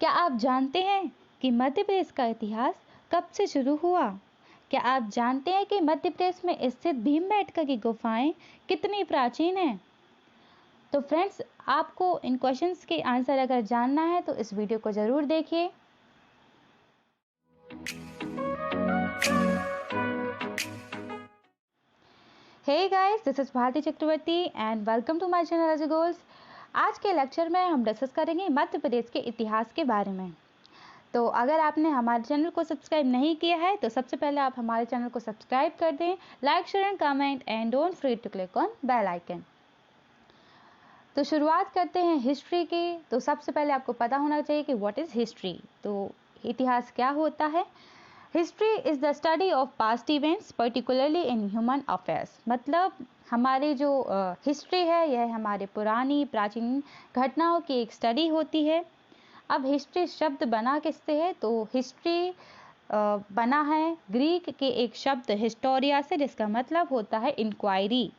क्या आप जानते हैं कि मध्य प्रदेश का इतिहास कब से शुरू हुआ? क्या आप जानते हैं कि मध्य प्रदेश में स्थित भीमबेटका की गुफाएं कितनी प्राचीन हैं? तो फ्रेंड्स, आपको इन क्वेश्चंस के आंसर अगर जानना है तो इस वीडियो को ज़रूर देखिए। Hey guys, this is Bharti Chakraborty and welcome to my channel age goals. आज के लेक्चर में हम डिस्कस करेंगे मध्य प्रदेश के इतिहास के बारे में। तो अगर आपने हमारे चैनल को सब्सक्राइब नहीं किया है तो सबसे पहले आप हमारे चैनल को सब्सक्राइब कर दें, like share and comment and don't forget to click on bell icon. तो शुरुआत करते हैं हिस्ट्री की। तो सबसे पहले आपको पता होना चाहिए कि व्हाट इज़ हिस्ट्री। तो इतिहास क्या होता है? History is the study of past events particularly in human affairs. मतलब हमारी जो हिस्ट्री है यह हमारे पुरानी प्राचीन घटनाओं की एक स्टडी होती है। अब हिस्ट्री शब्द बना किससे है? तो हिस्ट्री बना है ग्रीक के एक शब्द हिस्टोरिया से, जिसका मतलब होता है इंक्वायरी।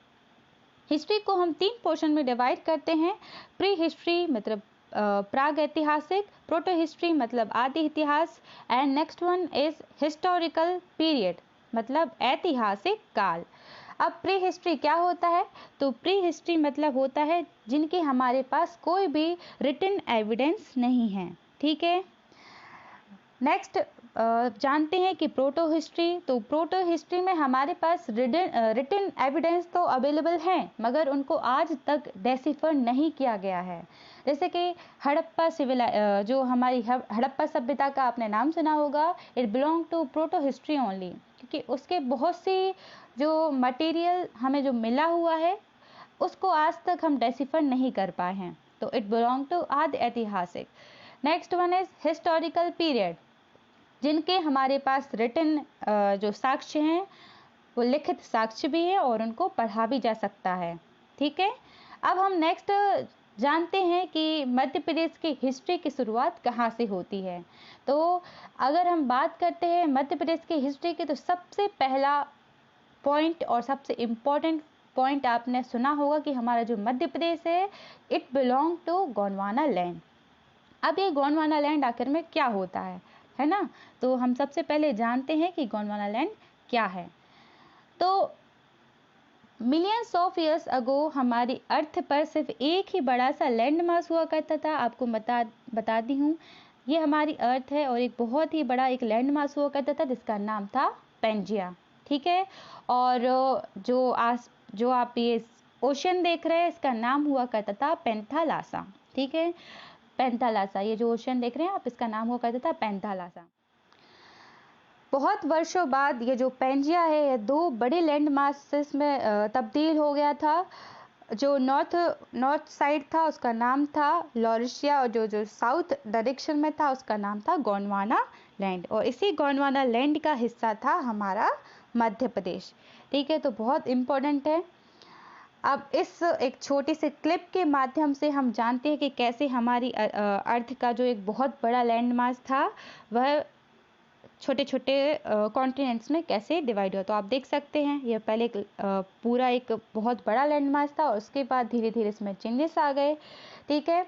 हिस्ट्री को हम 3 पोर्शन में डिवाइड करते हैं। प्री हिस्ट्री मतलब प्राग ऐतिहासिक, प्रोटो हिस्ट्री मतलब आदि इतिहास and next one is historical period मतलब ऐतिहासिक काल। अब प्री हिस्ट्री क्या होता है? तो प्री हिस्ट्री मतलब होता है जिनके हमारे पास कोई भी रिटन एविडेंस नहीं है। ठीक है। नेक्स्ट जानते हैं कि प्रोटो हिस्ट्री। तो प्रोटो हिस्ट्री में हमारे पास रिटन एविडेंस तो अवेलेबल हैं, मगर उनको आज तक डेसिफर नहीं किया गया है। जैसे कि हड़प्पा जो हमारी हड़प्पा सभ्यता का आपने नाम सुना होगा, it belong to proto history only, क्योंकि उसके बहुत सी जो मटेरियल हमें जो मिला हुआ है उसको आज तक हम डेसिफर नहीं कर पाए हैं। तो इट बिलोंग टू आदि ऐतिहासिक। Next one is historical period, जिनके हमारे पास रिटन जो साक्ष्य हैं वो लिखित साक्ष्य भी है और उनको पढ़ा भी जा सकता है। ठीक है। अब हम नेक्स्ट जानते हैं कि मध्य प्रदेश की हिस्ट्री की शुरुआत कहाँ से होती है। तो अगर हम बात करते हैं मध्य प्रदेश की हिस्ट्री की, तो सबसे पहला पॉइंट और सबसे इम्पोर्टेंट पॉइंट आपने सुना होगा कि हमारा जो मध्य प्रदेश है it belong to Gondwana land. अब ये गोंडवाना लैंड आखिर में क्या होता है ना? तो हम सबसे पहले जानते हैं कि गोंडवाना लैंड क्या है। तो मिलियंस ऑफ ईयर्स अगो हमारी अर्थ पर सिर्फ एक ही बड़ा सा लैंड मास हुआ करता था। आपको बताती हूँ, ये हमारी अर्थ है और एक बहुत ही बड़ा एक लैंड मास हुआ करता था जिसका नाम था पेंजिया। ठीक है। और जो आप ये ओशन देख रहे हैं इसका नाम हुआ करता था पेंथालासा। ठीक है, पेंथालासा, ये जो ओशन देख रहे हैं आप, इसका नाम हुआ करता था पेंथालासा। बहुत वर्षों बाद ये जो पेंजिया है ये 2 बड़े लैंड मासेस में तब्दील हो गया था। जो नॉर्थ साइड था उसका नाम था लॉरिशिया और जो साउथ डायरेक्शन में था उसका नाम था गोंडवाना लैंड, और इसी गोंडवाना लैंड का हिस्सा था हमारा मध्य प्रदेश। ठीक है, तो बहुत इम्पोर्टेंट है। अब इस एक छोटी सी क्लिप के माध्यम से हम जानते हैं कि कैसे हमारी अर्थ का जो एक बहुत बड़ा लैंड मास था वह छोटे छोटे कॉन्टिनेंट्स में कैसे डिवाइड हुआ। तो आप देख सकते हैं ये पहले पूरा एक बहुत बड़ा लैंड मास था और उसके बाद धीरे धीरे इसमें चेंजेस आ गए। ठीक है।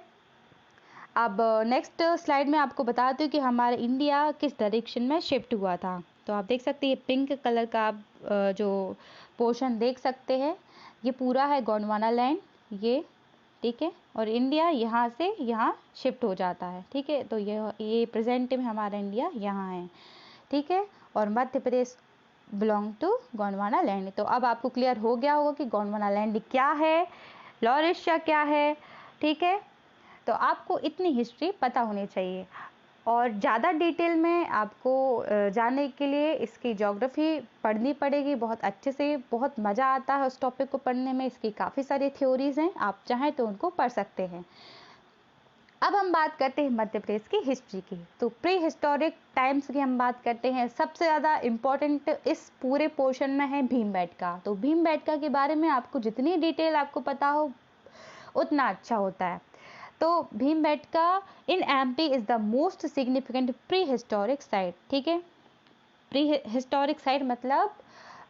अब नेक्स्ट स्लाइड में आपको बताती हूँ कि हमारा इंडिया किस डायरेक्शन में शिफ्ट हुआ था। तो आप देख सकते हैं पिंक कलर का आप जो पोर्शन देख सकते हैं ये पूरा है गोंडवाना लैंड ये। ठीक है, और इंडिया यहाँ से यहाँ शिफ्ट हो जाता है। ठीक है, तो ये प्रेजेंट में हमारा इंडिया यहाँ है। ठीक है, और Madhya Pradesh belong to Gondwana land. तो अब आपको क्लियर हो गया होगा कि गोंडवाना लैंड क्या है, लॉरिशिया क्या है। ठीक है, तो आपको इतनी हिस्ट्री पता होनी चाहिए, और ज़्यादा डिटेल में आपको जानने के लिए इसकी ज्योग्राफी पढ़नी पड़ेगी बहुत अच्छे से। बहुत मज़ा आता है उस टॉपिक को पढ़ने में। इसकी काफ़ी सारी थ्योरीज हैं, आप चाहें तो उनको पढ़ सकते हैं। अब हम बात करते हैं मध्य प्रदेश की हिस्ट्री की। तो प्री हिस्टोरिक टाइम्स की हम बात करते हैं। सबसे ज़्यादा इम्पॉर्टेंट इस पूरे पोर्शन में है भीमबेटका। तो भीमबेटका के बारे में आपको जितनी डिटेल आपको पता हो उतना अच्छा होता है। तो Bhimbetka in MP is the most significant pre historic site. ठीक है, प्री हिस्टोरिक साइट मतलब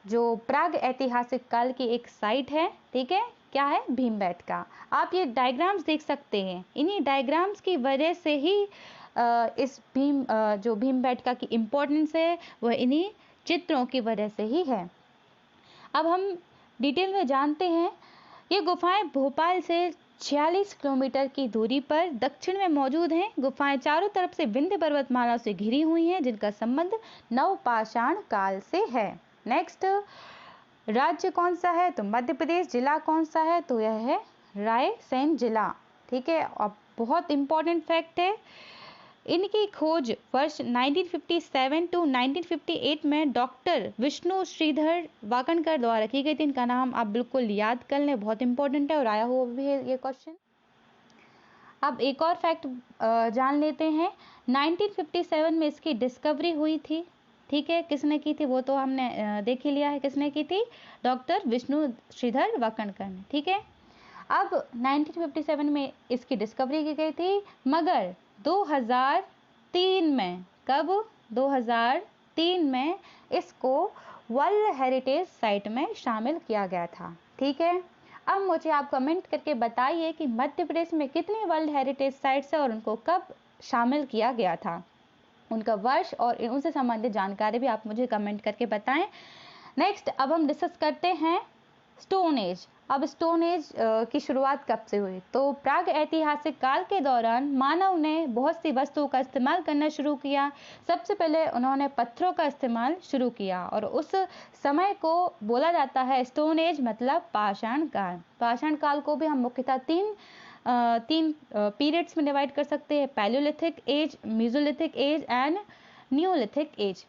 जो प्राग ऐतिहासिक काल की एक साइट है। ठीक है, क्या है? भीमबेटका। आप ये डायग्राम्स देख सकते हैं, इन्हीं डायग्राम्स की वजह से ही इस जो भीमबेटका की इम्पोर्टेंस है वह इन्हीं चित्रों की वजह से ही है। अब हम डिटेल में जानते हैं। ये गुफाएं भोपाल से 46 किलोमीटर की दूरी पर दक्षिण में मौजूद हैं। गुफाएं चारों तरफ से विंध्य पर्वतमाला से घिरी हुई हैं, जिनका संबंध नवपाषाण काल से है। नेक्स्ट, राज्य कौन सा है? तो मध्य प्रदेश। जिला कौन सा है? तो यह है रायसेन जिला। ठीक है, अब बहुत इंपॉर्टेंट फैक्ट है, इनकी खोज वर्ष 1957 टू 1958 में डॉक्टर विष्णु श्रीधर वाकणकर द्वारा की गई थी। इनका नाम आप बिल्कुल याद कर लें, बहुत इंपॉर्टेंट है और आया हुआ भी है ये क्वेश्चन। अब एक और फैक्ट जान लेते हैं। 1957 में इसकी डिस्कवरी हुई थी। ठीक है, किसने की थी वो तो हमने देख ही लिया है, किसने की थी? डॉक्टर विष्णु श्रीधर वाकणकर ने। ठीक है, अब 1957 में इसकी डिस्कवरी की गई थी, मगर 2003 में, कब? 2003 में इसको वर्ल्ड हेरिटेज साइट में शामिल किया गया था। ठीक है, अब मुझे आप कमेंट करके बताइए कि मध्य प्रदेश में कितनी वर्ल्ड हेरिटेज साइट्स है और उनको कब शामिल किया गया था, उनका वर्ष और उनसे संबंधित जानकारी भी आप मुझे कमेंट करके बताएं। नेक्स्ट, अब हम डिस्कस करते हैं स्टोन एज। अब स्टोन एज की शुरुआत कब से हुई? तो प्राग ऐतिहासिक काल के दौरान मानव ने बहुत सी वस्तुओं का इस्तेमाल करना शुरू किया। सबसे पहले उन्होंने पत्थरों का इस्तेमाल शुरू किया और उस समय को बोला जाता है स्टोन एज, मतलब पाषाण काल। पाषाण काल को भी हम मुख्यतः तीन पीरियड्स में डिवाइड कर सकते हैं: palaeolithic age, mesolithic age and neolithic age.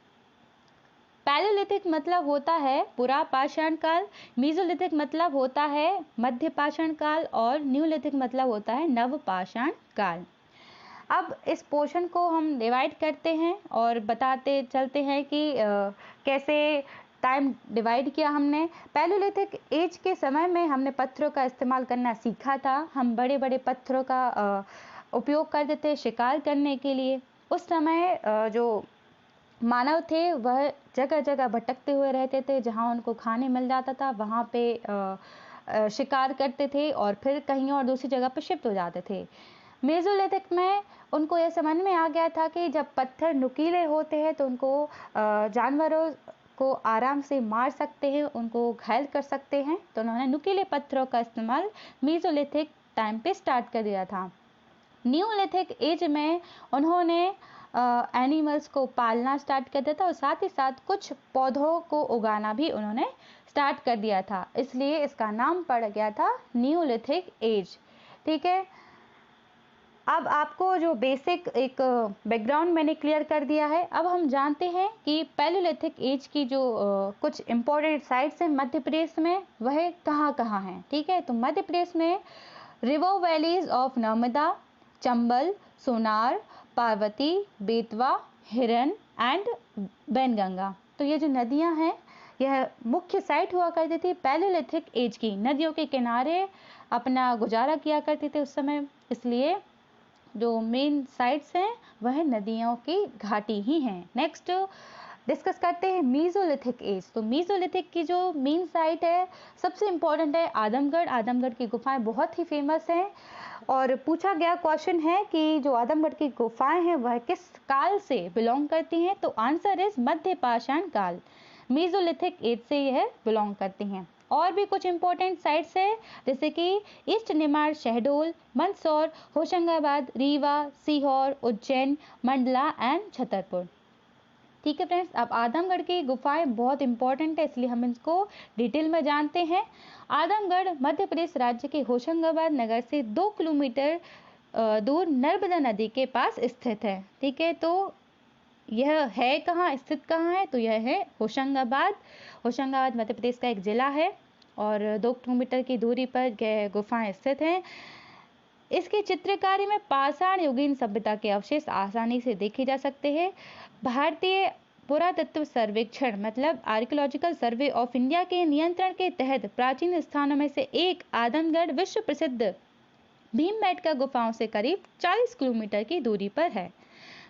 Palaeolithic मतलब होता है पुरा पाषाण काल, मेसोलिथिक मतलब होता है मध्य पाषाण काल और न्यूलिथिक मतलब होता है नव पाषाण काल। अब इस पोर्शन को हम डिवाइड करते हैं और बताते चलते हैं कि कैसे टाइम डिवाइड किया हमने। पैलियोलिथिक एज के समय में हमने पत्थरों का इस्तेमाल करना सीखा था। हम बड़े बड़े पत्थरों का उपयोग करते थे शिकार करने के लिए। उस समय जो मानव थे वह जगह जगह भटकते हुए रहते थे, जहाँ उनको खाने मिल जाता था वहाँ पे शिकार करते थे और फिर कहीं और दूसरी जगह पर शिफ्ट हो जाते थे। मेसोलिथिक में उनको यह समझ में आ गया था कि जब पत्थर नुकीले होते हैं तो उनको जानवरों को आराम से मार सकते हैं, उनको घायल कर सकते हैं, तो उन्होंने नुकीले पत्थरों का इस्तेमाल मेसोलिथिक टाइम पे स्टार्ट कर दिया था। न्यूलिथिक एज में उन्होंने एनिमल्स को पालना स्टार्ट कर दिया था और साथ ही साथ कुछ पौधों को उगाना भी उन्होंने स्टार्ट कर दिया था, इसलिए इसका नाम पड़ गया था न्यूलिथिक एज। ठीक है, अब आपको जो बेसिक एक बैकग्राउंड मैंने क्लियर कर दिया है। अब हम जानते हैं कि पैलियोलिथिक एज की जो कुछ इम्पोर्टेंट साइट्स हैं मध्य प्रदेश में, वह कहाँ कहाँ हैं। ठीक है, तो मध्य प्रदेश में river valleys of Narmada, Chambal, Sonar, Parvati, Betwa, Hiran and Wainganga. तो ये जो नदियां हैं यह मुख्य साइट हुआ करती थी पैलियोलिथिक एज की। नदियों के किनारे अपना गुजारा किया करती थी उस समय, इसलिए जो मेन साइट्स हैं वह नदियों की घाटी ही हैं। नेक्स्ट डिस्कस करते हैं मेसोलिथिक एज। तो मेसोलिथिक की जो मेन साइट है सबसे इम्पोर्टेंट है आदमगढ़। आदमगढ़ की गुफाएं बहुत ही फेमस हैं और पूछा गया क्वेश्चन है कि जो आदमगढ़ की गुफाएं हैं वह किस काल से बिलोंग करती हैं, तो आंसर इज मध्य पाषाण काल। मेसोलिथिक एज से यह बिलोंग करती हैं। और भी कुछ इंपॉर्टेंट साइट्स है जैसे कि ईस्ट निमाड़, शहडोल, मंदसौर, होशंगाबाद, रीवा, सीहोर, उज्जैन, मंडला एंड छतरपुर। ठीक है फ्रेंड्स, अब आदमगढ़ की गुफाएं बहुत इंपॉर्टेंट है इसलिए हम इसको डिटेल में जानते हैं। आदमगढ़ मध्य प्रदेश राज्य के होशंगाबाद नगर से 2 किलोमीटर दूर नर्मदा नदी के पास स्थित है। ठीक है, तो यह है कहाँ, स्थित कहाँ है? तो यह है होशंगाबाद। होशंगाबाद मध्य प्रदेश का एक जिला है और 2 किलोमीटर की दूरी पर यह गुफाएं स्थित हैं। इसकी चित्रकारी में पाषाण युगीन सभ्यता के अवशेष आसानी से देखे जा सकते हैं। भारतीय पुरातत्व सर्वेक्षण मतलब आर्कियोलॉजिकल सर्वे ऑफ इंडिया के नियंत्रण के तहत प्राचीन स्थानों में से एक आदमगढ़ विश्व प्रसिद्ध भीमबेटका गुफाओं से करीब 40 किलोमीटर की दूरी पर है।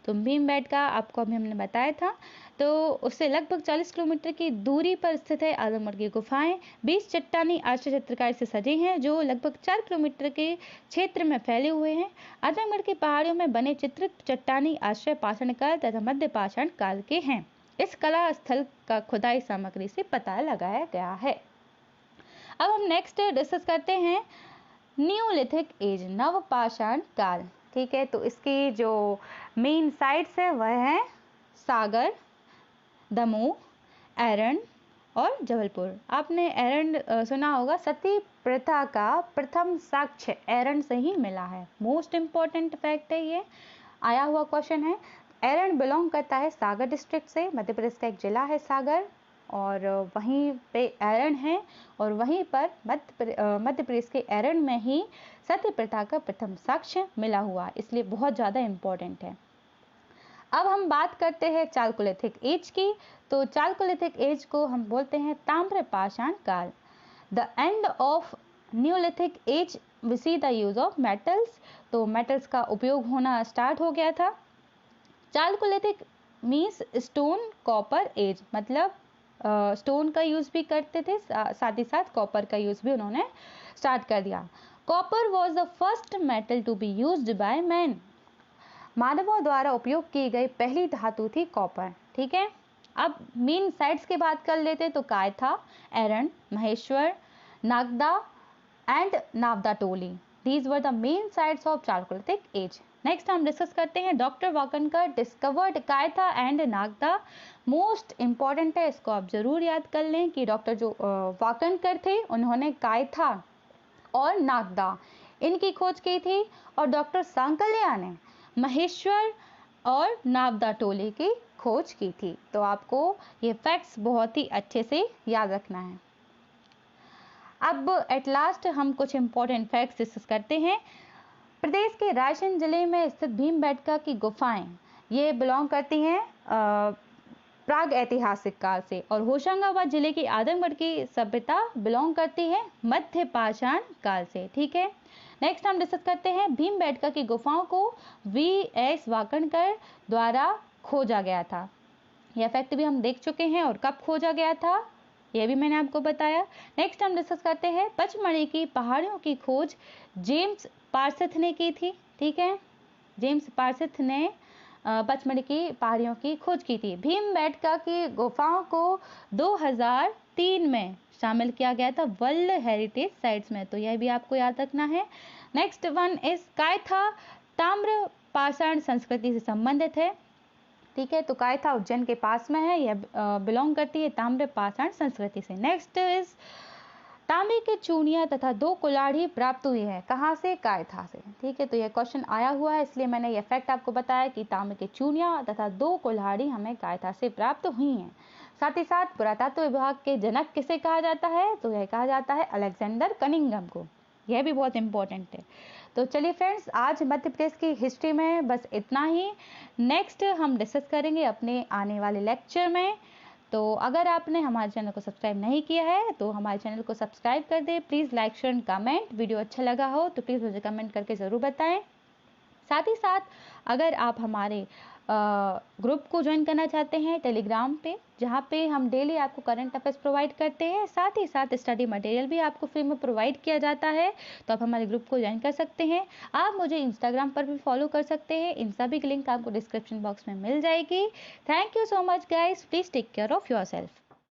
तो भीमबेटका आपको अभी हमने बताया था, तो उससे लगभग 40 किलोमीटर की दूरी पर स्थित है। आजमगढ़ की गुफाएं 20 चट्टानी आश्रय चित्रकारी से सजी हैं जो लगभग 4 किलोमीटर के क्षेत्र में फैले हुए हैं। आजमगढ़ की पहाड़ियों में बने चित्रित चट्टानी आश्रय पाषाण काल तथा मध्य पाषाण काल के हैं। इस कला स्थल का खुदाई सामग्री से पता लगाया गया है। अब हम नेक्स्ट डिस्कस करते हैं न्यूलिथिक एज, नवपाषाण काल। ठीक है, तो इसकी जो मेन साइट्स है वह है सागर, दमोह, एरन और जबलपुर। आपने एरन सुना होगा, सती प्रथा का प्रथम साक्ष्य एरन से ही मिला है। मोस्ट इंपॉर्टेंट फैक्ट है, ये आया हुआ क्वेश्चन है। एरन बिलोंग करता है सागर डिस्ट्रिक्ट से, मध्य प्रदेश का एक जिला है सागर, और वहीं पे एरन है, और वहीं पर मध्य प्रदेश के एरन में ही सती प्रथा का प्रथम साक्ष्य मिला हुआ, इसलिए बहुत ज़्यादा इम्पोर्टेंट है। अब हम बात करते हैं चालकोलिथिक एज की। तो चालकोलिथिक एज को हम बोलते हैं ताम्रपाषाण काल। The end of neolithic age we see the use of metals. तो मेटल्स का उपयोग होना स्टार्ट हो गया था। Chalcolithic means stone copper age, मतलब स्टोन का यूज भी करते थे, साथ ही साथ कॉपर का यूज भी उन्होंने स्टार्ट कर दिया। Copper was the first metal to be used by man. मानवों द्वारा उपयोग की गई पहली धातु थी कॉपर। ठीक है, अब मेन साइट्स की बात कर लेते तो Kayatha, Eran, Maheshwar, Nagda and Navdatoli. These were the main sites of chalcolithic age. Next हम डिस्कस करते हैं doctor Wakankar discovered Kayatha and Nagda. Most important है, इसको आप जरूर याद कर लें कि डॉक्टर जो वाकनकर थे उन्होंने कायथा और नागदा इनकी खोज की थी, और डॉक्टर सांकलिया ने महेश्वर और नावदाटोली की खोज की थी। तो आपको ये फैक्ट्स बहुत ही अच्छे से याद रखना है। अब एट लास्ट हम कुछ इंपॉर्टेंट फैक्ट्स डिस्कस करते हैं। प्रदेश के रायसेन जिले में स्थित भीमबेटका की गुफाएं ये बिलोंग करती हैं प्राग ऐतिहासिक काल से, और होशंगाबाद जिले की आजमगढ़ की सभ्यता बिलोंग करती है मध्य पाषाण काल से। ठीक है, नेक्स्ट हम डिस्कस करते हैं भीमबेटका की गुफाओं को V.S. वाकनकर द्वारा खोजा गया था। यह फैक्ट भी हम देख चुके हैं, और कब खोजा गया था यह भी मैंने आपको बताया। नेक्स्ट हम डिस्कस करते हैं पचमढ़ी की पहाड़ियों की खोज जेम्स पारसेथ ने की थी। ठीक है, जेम्स पारसेथ ने पचमढ़ी की पहाड़ियों की खोज की थी। भीमबेटका की गुफाओं को 2003 में शामिल किया गया था वर्ल्ड हेरिटेज साइट्स में, तो यह भी आपको याद रखना है। नेक्स्ट वन इज कायथा ताम्र पाषाण संस्कृति से संबंधित है। ठीक है, तो कायथा उज्जैन के पास में है, यह बिलोंग करती है ताम्र पाषाण संस्कृति से। नेक्स्ट इज तांबे के चूड़ियां तथा 2 कुल्हाड़ी प्राप्त हुई है, कहाँ से? कायथा से। ठीक है, तो यह क्वेश्चन आया हुआ है, इसलिए मैंने यह फैक्ट आपको बताया कि तांबे के चूड़ियां तथा 2 कुल्हाड़ी हमें कायथा से प्राप्त हुई हैं। साथ ही साथ पुरातत्व विभाग के जनक किसे कहा जाता है? तो यह कहा जाता है अलेक्जेंडर कनिंघम को। यह भी बहुत इंपॉर्टेंट है। तो चलिए फ्रेंड्स, आज मध्य प्रदेश की हिस्ट्री में बस इतना ही। नेक्स्ट हम डिस्कस करेंगे अपने आने वाले लेक्चर में। तो अगर आपने हमारे चैनल को सब्सक्राइब नहीं किया है तो हमारे चैनल को सब्सक्राइब कर दें। Please like, share and comment. Video अच्छा लगा हो तो प्लीज़ मुझे कमेंट करके ज़रूर बताएं। साथ ही साथ अगर आप हमारे ग्रुप को ज्वाइन करना चाहते हैं टेलीग्राम पे, जहाँ पे हम डेली आपको करंट अफेयर्स प्रोवाइड करते हैं, साथ ही साथ स्टडी मटेरियल भी आपको फ्री में प्रोवाइड किया जाता है, तो आप हमारे ग्रुप को ज्वाइन कर सकते हैं। आप मुझे इंस्टाग्राम पर भी फॉलो कर सकते हैं, इन सभी की लिंक आपको डिस्क्रिप्शन बॉक्स में मिल जाएगी। Thank you so much guys, please take care of your self.